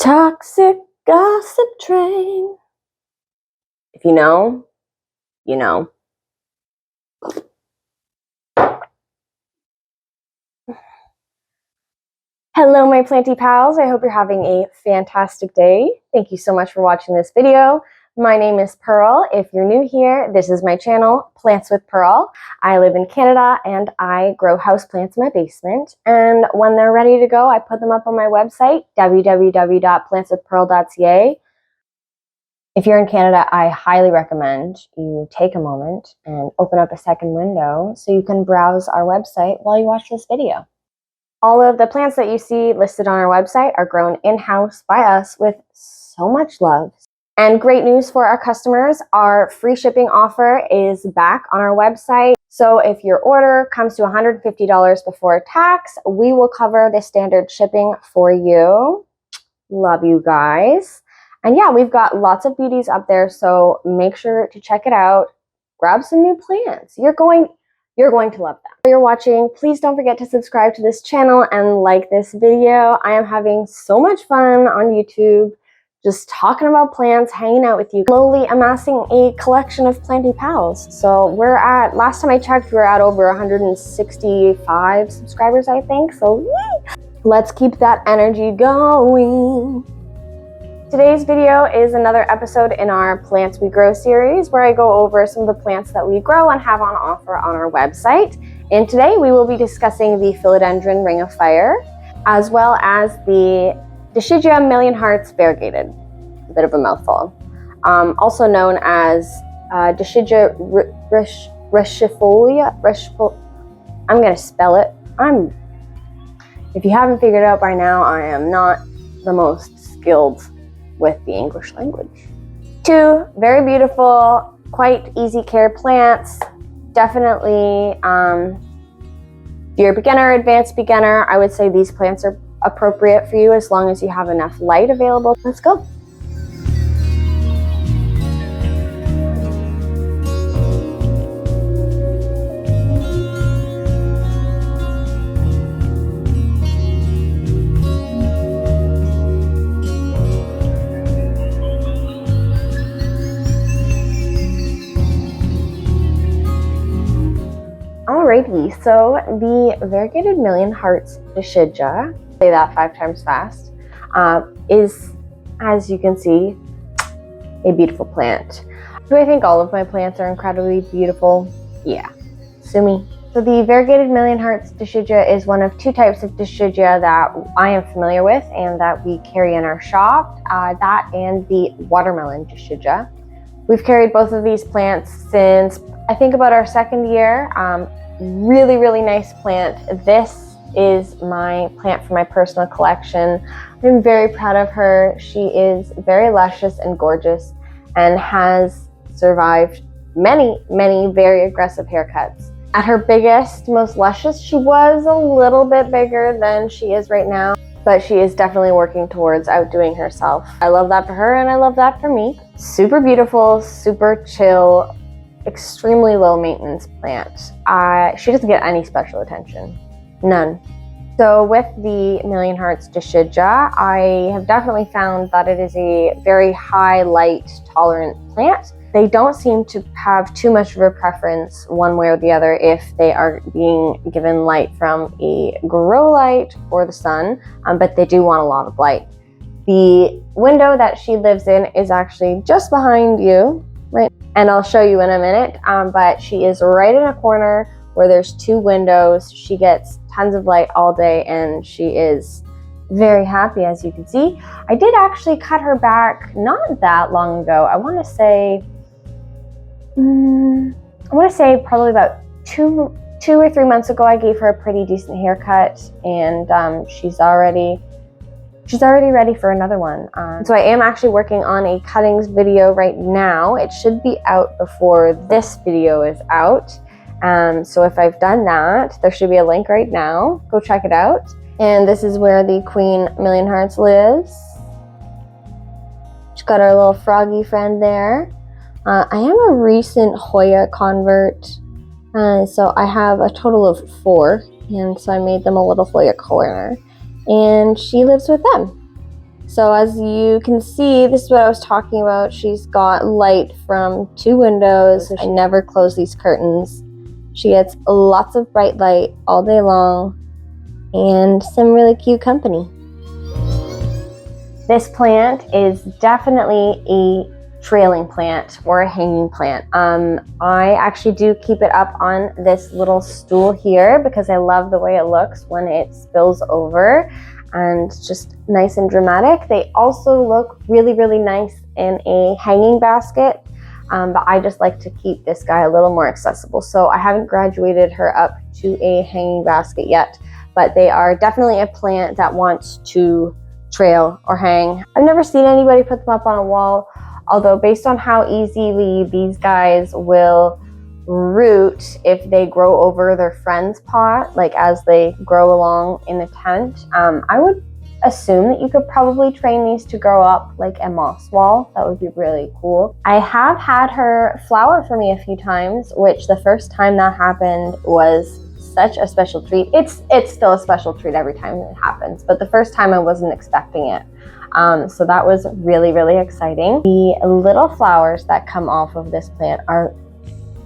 Toxic gossip train. If you know, you know. Hello, my planty pals. I hope you're having a fantastic day. Thank you so much for watching this video. My name is Pearl. If you're new here, this is my channel, Plants with Pearl. I live in Canada and I grow houseplants in my basement. And when they're ready to go, I put them up on my website, www.plantswithpearl.ca. If you're in Canada, I highly recommend you take a moment and open up a second window so you can browse our website while you watch this video. All of the plants that you see listed on our website are grown in-house by us with so much love. And great news for our customers, our free shipping offer is back on our website. So if your order comes to $150 before tax, we will cover the standard shipping for you. Love you guys. And yeah, we've got lots of beauties up there, so make sure to check it out. Grab some new plants. You're going to love them. While you're watching, please don't forget to subscribe to this channel and like this video. I am having so much fun on YouTube, just talking about plants, hanging out with you, slowly amassing a collection of planty pals. So last time I checked, we were at over 165 subscribers, I think. So yay! Let's keep that energy going. Today's video is another episode in our Plants We Grow series where I go over some of the plants that we grow and have on offer on our website. And today we will be discussing the Philodendron Ring of Fire, as well as the Dischidia Million Hearts Variegated. A bit of a mouthful. Also known as Dischidia rushifolia. I'm going to spell it. If you haven't figured it out by now, I am not the most skilled with the English language. Two very beautiful, quite easy care plants. Definitely, if you're a beginner, advanced beginner, I would say these plants are appropriate for you as long as you have enough light available. Let's go. Alrighty, so the Variegated Million Hearts Dischidia, say that 5 times fast, is, as you can see, a beautiful plant. Do I think all of my plants are incredibly beautiful? Yeah, sue me. So the Variegated Million Hearts Dischidia is one of 2 types of Dischidia that I am familiar with and that we carry in our shop, that and the Watermelon Dischidia. We've carried both of these plants since I think about our 2nd year. Really, really nice plant. This is my plant for my personal collection. I'm very proud of her. She is very luscious and gorgeous and has survived many, many very aggressive haircuts. At her biggest, most luscious, she was a little bit bigger than she is right now, but she is definitely working towards outdoing herself. I love that for her and I love that for me. Super beautiful, super chill, extremely low maintenance plant. She doesn't get any special attention, none. So with the Million Hearts Dischidia, I have definitely found that it is a very high light tolerant plant. They don't seem to have too much of a preference one way or the other if they are being given light from a grow light or the sun, but they do want a lot of light. The window that she lives in is actually just behind you, right? And I'll show you in a minute, but she is right in a corner where there's 2 windows. She gets tons of light all day and she is very happy, as you can see. I did actually cut her back not that long ago. I want to say probably about 2 or 3 months ago, I gave her a pretty decent haircut, and she's already ready for another one. So I am actually working on a cuttings video right now. It should be out before this video is out. So if I've done that, there should be a link right now. Go check it out. And this is where the Queen Million Hearts lives. She's got our little froggy friend there. I am a recent Hoya convert. So I have a total of 4. And so I made them a little Hoya corner. And she lives with them. So as you can see, this is what I was talking about. She's got light from 2 windows. I never close these curtains. She gets lots of bright light all day long and some really cute company. This plant is definitely a trailing plant or a hanging plant. I actually do keep it up on this little stool here because I love the way it looks when it spills over, and just nice and dramatic. They also look really, really nice in a hanging basket, but I just like to keep this guy a little more accessible. So I haven't graduated her up to a hanging basket yet, but they are definitely a plant that wants to trail or hang. I've never seen anybody put them up on a wall, although based on how easily these guys will root if they grow over their friend's pot, like as they grow along in the tent, I would assume that you could probably train these to grow up like a moss wall. That would be really cool. I have had her flower for me a few times, which the first time that happened was such a special treat. It's still a special treat every time it happens, but the first time I wasn't expecting it. So that was really, really exciting. The little flowers that come off of this plant are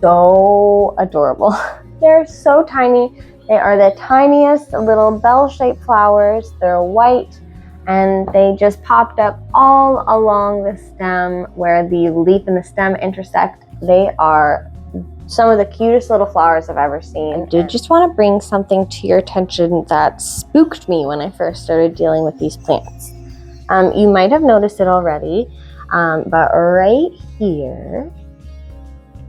so adorable. They're so tiny. They are the tiniest little bell-shaped flowers. They're white, and they just popped up all along the stem where the leaf and the stem intersect. They are some of the cutest little flowers I've ever seen. I did just want to bring something to your attention that spooked me when I first started dealing with these plants. You might have noticed it already, but right here,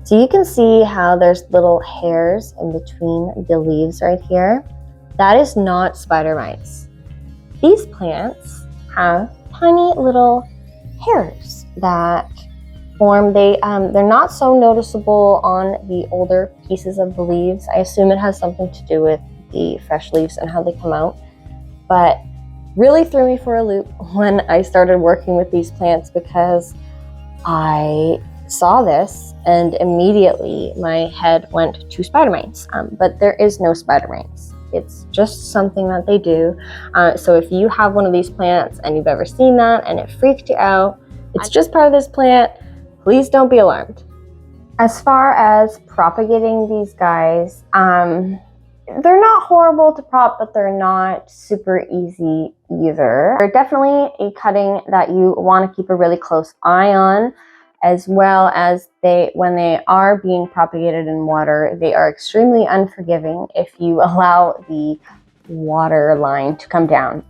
so you can see how there's little hairs in between the leaves right here. That is not spider mites. These plants have tiny little hairs that form. They're not so noticeable on the older pieces of the leaves. I assume it has something to do with the fresh leaves and how they come out, but really threw me for a loop when I started working with these plants, because I saw this and immediately my head went to spider mites, but there is no spider mites. It's just something that they do. So if you have one of these plants and you've ever seen that and it freaked you out, it's just part of this plant. Please don't be alarmed. As far as propagating these guys, they're not horrible to prop, but they're not super easy either. They're definitely a cutting that you want to keep a really close eye on, as well as when they are being propagated in water, they are extremely unforgiving if you allow the water line to come down.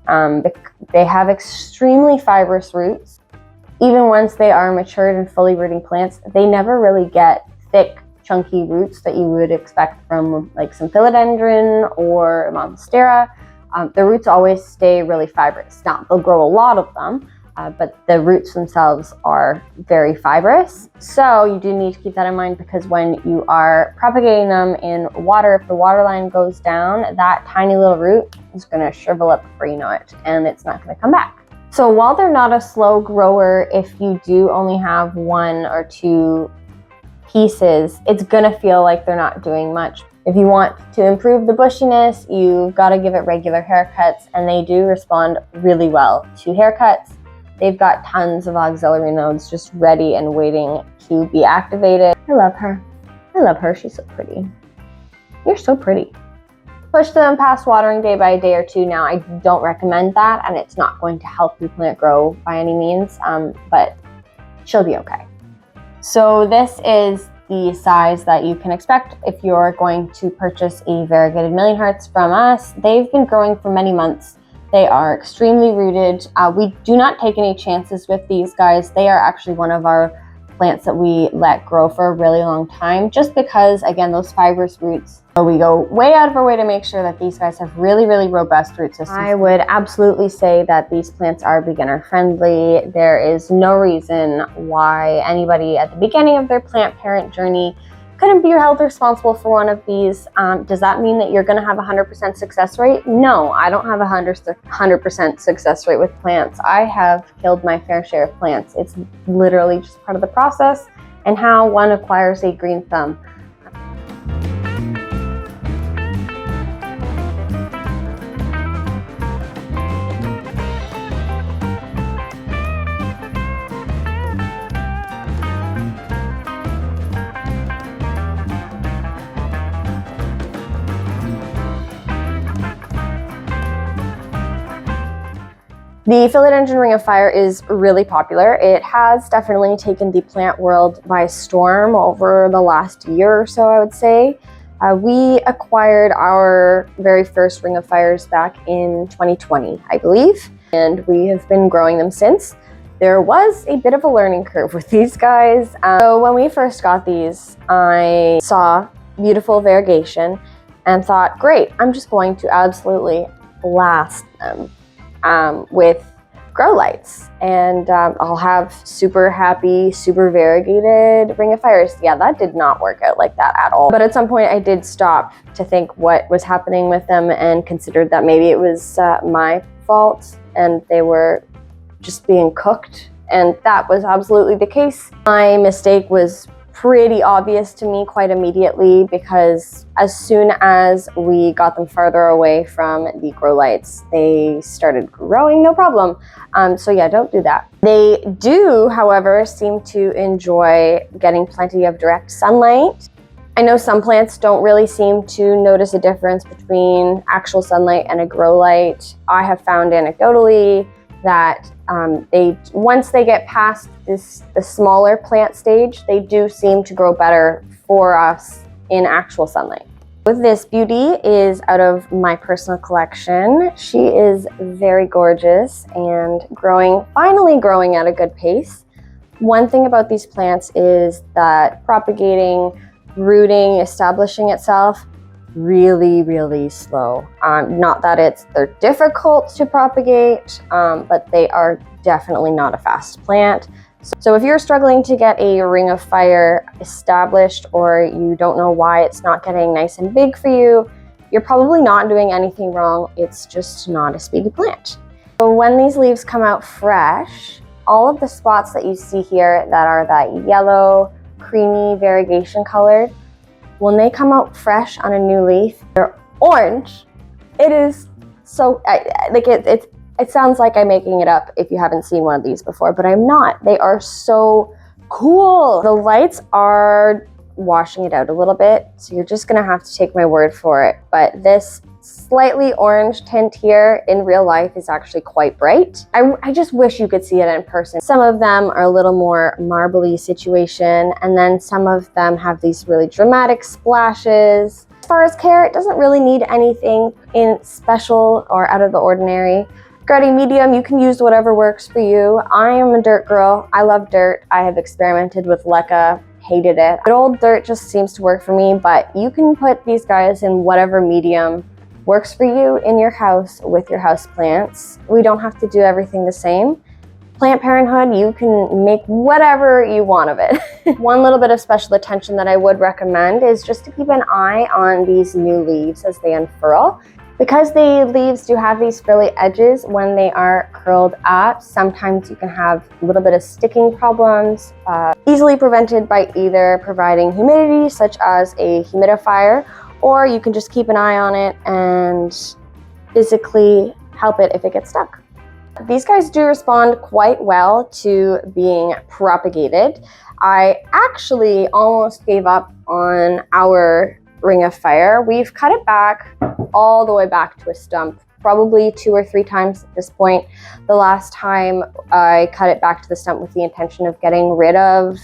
They have extremely fibrous roots. Even once they are matured and fully rooting plants, they never really get thick, chunky roots that you would expect from like some Philodendron or Monstera. The roots always stay really fibrous. Now, they'll grow a lot of them, but the roots themselves are very fibrous. So you do need to keep that in mind, because when you are propagating them in water, if the water line goes down, that tiny little root is going to shrivel up before you know it, and it's not going to come back. So while they're not a slow grower, if you do only have 1 or 2 pieces, it's gonna feel like they're not doing much. If you want to improve the bushiness, you've got to give it regular haircuts, and they do respond really well to haircuts. They've got tons of auxiliary nodes just ready and waiting to be activated. I love her. I love her. She's so pretty. You're so pretty. Push them past watering day by a day or 2 now. I don't recommend that, and it's not going to help your plant grow by any means, but she'll be okay. So this is the size that you can expect if you're going to purchase a variegated million hearts from us. They've been growing for many months. They are extremely rooted. We do not take any chances with these guys. They are actually one of our plants that we let grow for a really long time, just because, again, those fibrous roots. So we go way out of our way to make sure that these guys have really, really robust root systems. I would absolutely say that these plants are beginner friendly. There is no reason why anybody at the beginning of their plant parent journey couldn't be held responsible for one of these. Does that mean that you're going to have a 100% success rate? No, I don't have a 100% success rate with plants. I have killed my fair share of plants. It's literally just part of the process and how one acquires a green thumb. The Philodendron Ring of Fire is really popular. It has definitely taken the plant world by storm over the last year or so, I would say. We acquired our very first Ring of Fires back in 2020, I believe, and we have been growing them since. There was a bit of a learning curve with these guys. So when we first got these, I saw beautiful variegation and thought, great, I'm just going to absolutely blast them with grow lights, and I'll have super happy, super variegated Ring of Fires. Yeah, that did not work out like that at all. But at some point I did stop to think what was happening with them and considered that maybe it was my fault and they were just being cooked, and that was absolutely the case. My mistake was pretty obvious to me quite immediately, because as soon as we got them farther away from the grow lights, they started growing no problem. So yeah, don't do that. They do, however, seem to enjoy getting plenty of direct sunlight. I know some plants don't really seem to notice a difference between actual sunlight and a grow light. I have found anecdotally that once they get past the smaller plant stage, they do seem to grow better for us in actual sunlight. With this beauty is out of my personal collection. She is very gorgeous and finally growing at a good pace. One thing about these plants is that propagating, rooting, establishing itself, really slow. Not that they're difficult to propagate, but they are definitely not a fast plant. So if you're struggling to get a Ring of Fire established, or you don't know why it's not getting nice and big for you, you're probably not doing anything wrong. It's just not a speedy plant. So when these leaves come out fresh, all of the spots that you see here that are that yellow, creamy, variegation colored, when they come out fresh on a new leaf, they're orange. It is so, it sounds like I'm making it up if you haven't seen one of these before, but I'm not. They are so cool. The lights are washing it out a little bit, so you're just gonna have to take my word for it. But this slightly orange tint here in real life is actually quite bright. I just wish you could see it in person. Some of them are a little more marbly situation, and then some of them have these really dramatic splashes. As far as care, it doesn't really need anything in special or out of the ordinary. Regarding medium, you can use whatever works for you. I am a dirt girl. I love dirt. I have experimented with leca, hated it. But old dirt just seems to work for me, but you can put these guys in whatever medium works for you in your house with your house plants. We don't have to do everything the same. Plant Parenthood, you can make whatever you want of it. One little bit of special attention that I would recommend is just to keep an eye on these new leaves as they unfurl. Because the leaves do have these frilly edges when they are curled up, sometimes you can have a little bit of sticking problems, easily prevented by either providing humidity, such as a humidifier, or you can just keep an eye on it and physically help it if it gets stuck. These guys do respond quite well to being propagated. I actually almost gave up on our Ring of Fire. We've cut it back all the way back to a stump, probably 2 or 3 times at this point. The last time I cut it back to the stump with the intention of getting rid of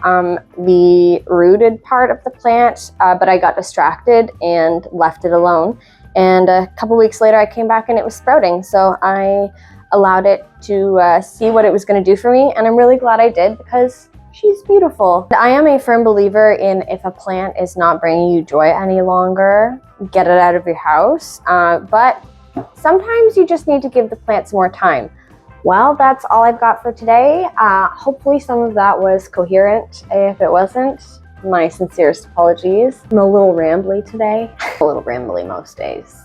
the rooted part of the plant, but I got distracted and left it alone. And a couple weeks later I came back and it was sprouting, so I allowed it to see what it was going to do for me, and I'm really glad I did, because she's beautiful. I am a firm believer in, if a plant is not bringing you joy any longer, get it out of your house. But sometimes you just need to give the plants more time. Well, that's all I've got for today. Hopefully some of that was coherent. If it wasn't, my sincerest apologies. I'm a little rambly today. A little rambly most days.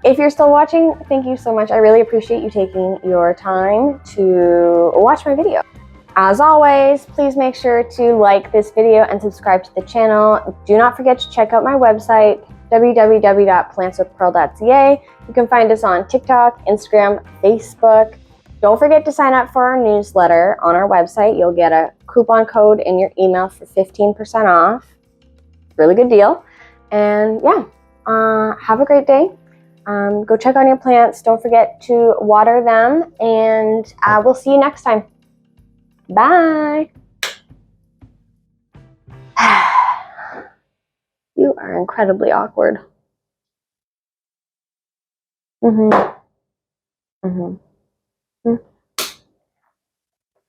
If you're still watching, thank you so much. I really appreciate you taking your time to watch my video. As always, please make sure to like this video and subscribe to the channel. Do not forget to check out my website, www.plantswithpearl.ca. You can find us on TikTok, Instagram, Facebook. Don't forget to sign up for our newsletter on our website. You'll get a coupon code in your email for 15% off. Really good deal. And yeah, have a great day. Go check on your plants. Don't forget to water them, and we'll see you next time. Bye. You are incredibly awkward. Mm-hmm. Mm-hmm.